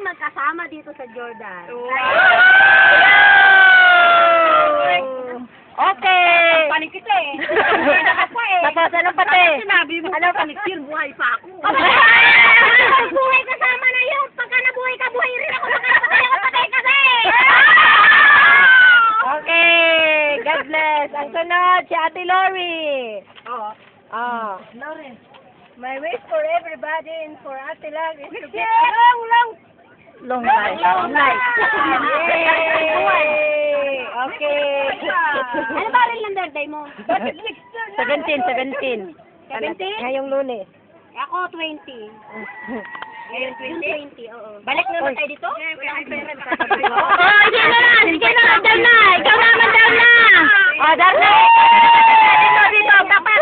magkasama dito sa Jordan. Okay. Panik kita eh. Tapos, ano pati? Sinabi mo, Ano pa? panikir, buhay pa ako. Buhay kasama na yun. Pagka nabuhay ka, buhay rin ako. Pagka napatay ako, patay kasi. Okay. God bless. Ang sunod, si Ate Lori. Oo. Oh. Lawrence, my wish for everybody and for Ate Lag is to get Long life. Long life. Yay! Okay. Ano ba rin ang birthday mo? 17. 17? Ngayong Lunes. Ako 20. Ngayon 20? Oo. Balik na ba tayo tayo dito? Oh, sige na. Down na. Ikaw naman, down na. Oh, down na. Dito. Dapat.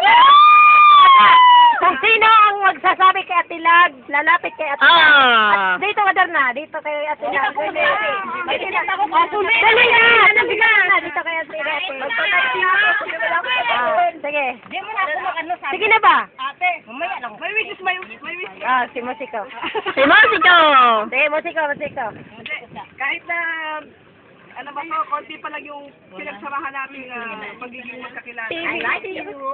Kung sino ang magsasabi kay Ate Lag, lalapit kay Ate Lag. At dito ka, down na. Dito kay Ate Lag. Dali na. Dito kay Ate Lag. Sige. Sige na ba? Ate, mamaya lang. My wish. Si Musiko. Sige, Musiko. Kahit na, ano ba to, konti pa lang yung pinagsarahan natin pagiging magkakilala.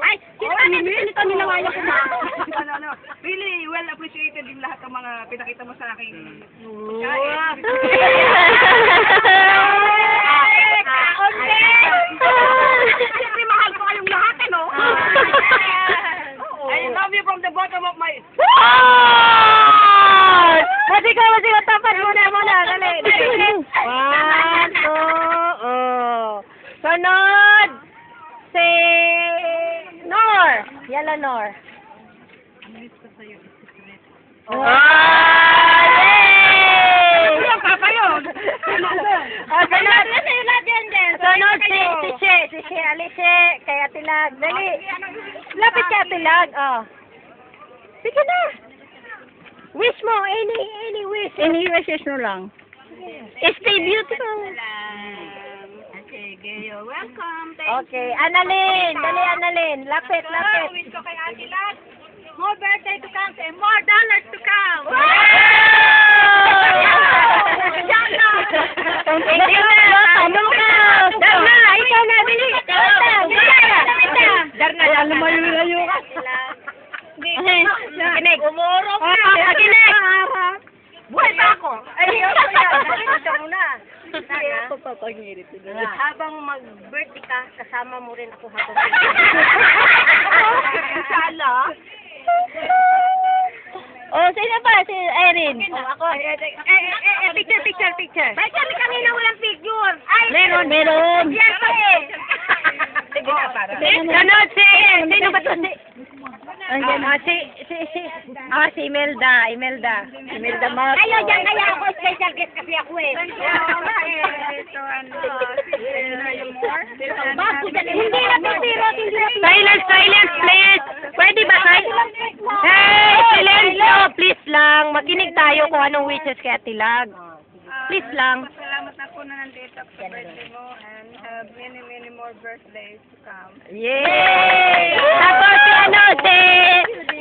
Ay, sinito nila ngayon ko na. Really well appreciated yung lahat ng mga pinakita mo sa akin. Siyempre, mahal ko kayong lahat, ano? I love you from the bottom of my... Musiko, tapat muna. Dali. 1, 2, Sunod! Si Nor! Yala Nor. Miss ko sa'yo, secret. Yay! Papa yun! Sunod si She. Alice, kay Ate Lag. Dali. Lapit kay Ate Lag. Sige na. Wish mo. Any wish. Any wishes mo lang. Stay beautiful. Okay, you're welcome. Okay. Annalyn. Dali, Annalyn. Lapit. Wish ko kay Ate Lag. More birthday to come and more dollars to come. Lumayo ka. Kinig. Umuro ka. Kinig. Buhay pa ako. Ay, ito muna. Habang mag-birthday ka, kasama mo rin ako habang Inshallah. sino ba? Si Erin. Ako. Picture. Bakit kami kanina walang figure? Meron. Yan pa eh. Sige na, para. Sunod sino ba to? Si Imelda. Imelda Marco. Kaya ako special guest kasi ako eh. Silence, please. Pwede ba silence? Hey, silencio, please lang. Makinig tayo kung anong wishes kay Ate Lag. Please lang. Salamat ako na nandito sa birthday mo and have many more birthdays to come. Yay! Tapos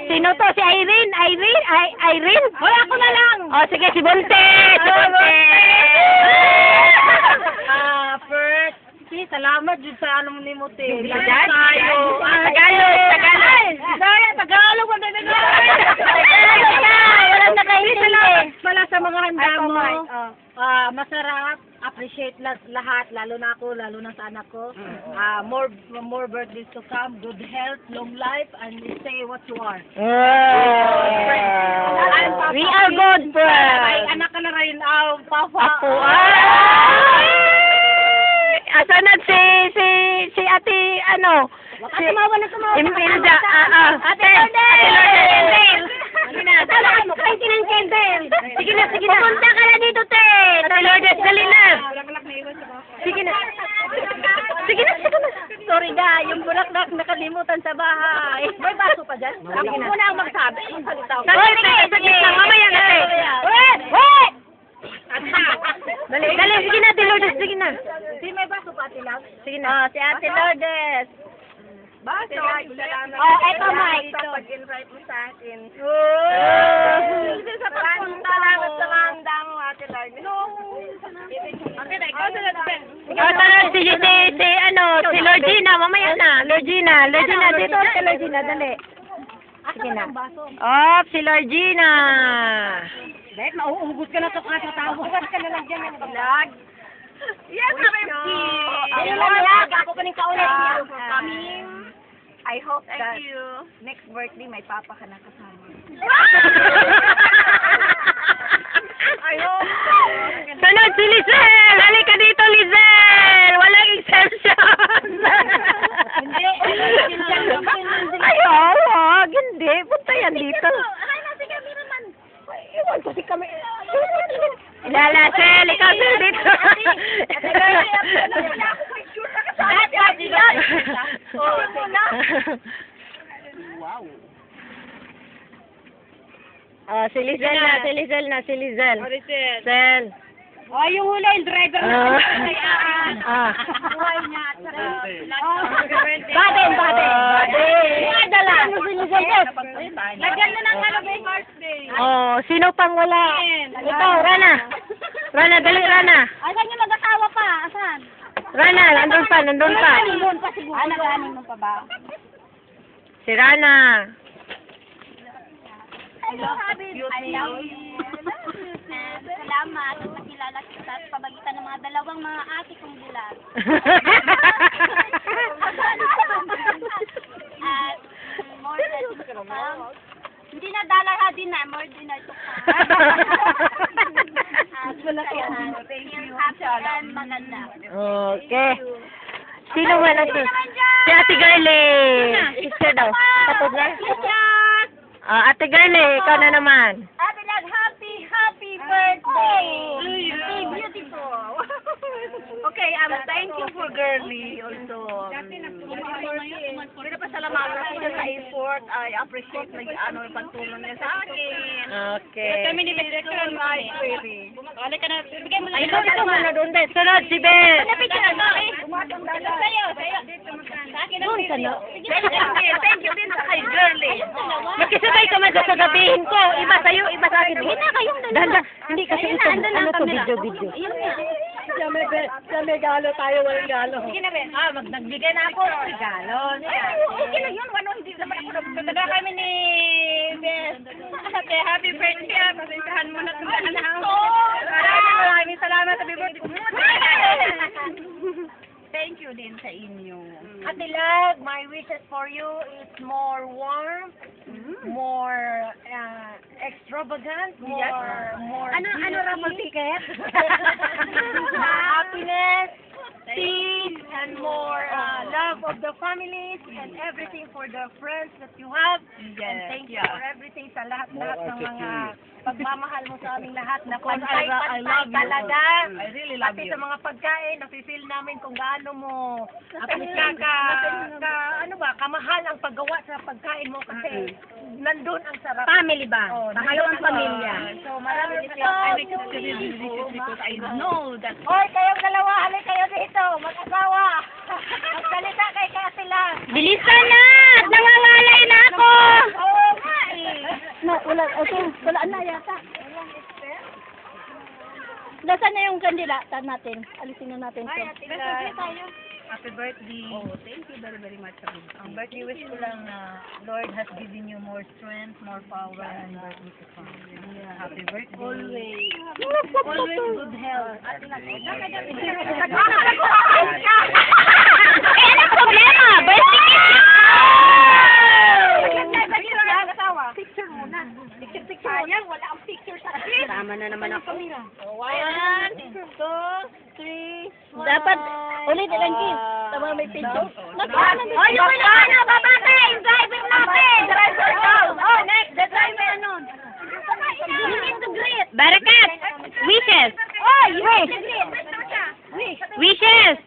sino to? Si Irene? Irene? Wala ko na lang. Sige, si Bonte. First, salamat dun sa anong ni mo te. Tagalog. Tagalog. Walang nakaintindi. Pala sa mga handa mo. Masarap. Appreciate lahat, lalo na ako, lalo na sa anak ko. More birthdays to come, good health, long life, and say what you are. We are good friends. Ay, anak ka na rin, Papa. Ako asan na si Ate Tumawa na. Imelda. Ate Lourdes. Talaga mo, kain ng candle. Sige na. Pumunta ka na dito, te. Ate Lourdes, dali na. Sige na. Sorry ga, yung bulaklak nakalimutan sa bahay. May baso pa dyan? Ako muna ang magsabi. Saglit lang. Mamaya na, te. Wait! Dali, sige na, Ate Lourdes, sige na. May baso pa, Ate Lag? Sige na. Si Ate Lourdes. Baso. Eto, Mike. Pag-invite mo sa akin. Oh! Salamat sa handa mo, Ate tara, si Lorgina, mamaya na. Lorgina, dito si Lorgina, dali. Sige na. Oh, si Lorgina. Dahil mauubos ka na sa tao. Hugas ka na lang dyan ng vlog. Yes, Ripki! Ayun lang yan. Ako pa rin kaulit niya. Coming. I hope that Thank you. next birthday may papa ka na kasama. I hope. Sunod si Lizel! Halika dito, Lizel! Walang exception! Ay, wag. Hindi. Punta yan dito. Iwan ko si kami. Lalasel, ikaw sir dito. Oh, si Lizel na. Sel. Oh, yung hula yung driver na. Buhay niya at saka. Baden. Dala. Lagyan mo ng happy birthday. Oh, sino pang wala? Ikaw, Rana, dali, Rana. Asan yung mag-asawa pa? Asan? Rana, nandun pa. Nandun pa siguro. Nag-aning mo pa ba? Si Rana. I love you. Salamat sa nakilala kita sa pabagitan ng mga dalawang mga ate kong bulag. At more than hindi na dalaha din na, more than ito pa. At wala kayo. Thank you. Happy and maganda. Okay. Sino ba na to? Si Ate Girlie. Picture daw. Tapos na? Ate Girlie, ikaw na naman. Ate Lag, happy birthday! Stay beautiful! Okay, thank you for girly also. Pero pasalamatan ko siya sa effort. I appreciate yung pagtulong niya sa akin. Okay. Kami ni Director my baby. Wala ka na, bigay mo lang. Ay, ikaw muna doon din. Sunod, si Ben. Sa'yo. Sa akin ang baby. Thank you din sa kay girly. Magkisabay ka man sa sasabihin ko. Iba sa'yo, iba sa akin. Hindi na kayong dalawa. Danda. Hindi kasi ito. Ano to, video. Sa may galo tayo, walang galo. Sige na, Ben. Nagbigay na ako ng regalo. Okay lang yun. Hindi naman ako nagtataga kami ni Ben. Happy birthday. Pasensyahan mo na itong maraming salamat sa birthday. Thank you din sa inyo. Ate Lag, my wishes for you is more warm, more extravagant, more ano raffle ticket? Happiness, peace, and more love of the families and everything for the friends that you have. And thank you for everything sa lahat ng mga pagmamahal mo sa aming lahat na pantay talaga. I really love you. Pati sa mga pagkain, nafe-feel namin kung gaano mo kamahal ang paggawa sa pagkain mo kasi nandun ang sarap. Family ba? Pangalawang pamilya. So maraming because I know that. Hoy, kayong dalawa, halik kayo dito, mag-asawa. Magsalita kay Ate Lag. Bilisan na! Nangangalay na ako! Oo nga eh. Wala na yata. Nasaan na yung kandilata natin? Alisin na natin ito. Happy birthday. Oh, thank you very, very much. Ang birthday wish ko lang na Lord has given you more strength, more power, and birthday to come. Yeah. Happy birthday. Always. Always good health. Anong problema? Birthday! Picture muna. Picture. Ayan, wala ang picture sa akin. Tama na naman ako. 1, 2, 3. Dapat, ulit lang, Kim. Tama may picture. Oh, yung ano, babate! Yung driver natin! Driver down! Oh, next! The driver, ano? You need to greet! Barakat! Wishes! Oh, you need to greet! Wishes!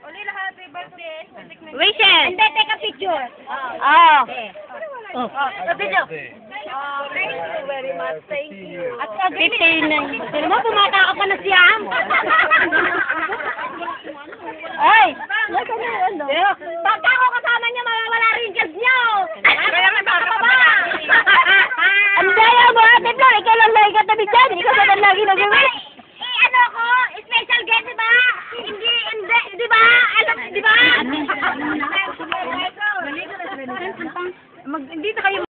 Uli lahat, happy birthday! Wishes! Hindi, take a picture! Oh. Sa video! Thank you very much. Thank you. At 15 na. Pero mo, bumata ka pa na siyam. Ay! Pagka ako kasama niya, mawawala rin gas niyo! Kaya may baka pa! Ang daya mo, Ate Flor. Ikaw lang lagi katabi dyan. Ikaw sa lagi nag-wish. Ano ako? Special guest, diba? Hindi Hindi na kayo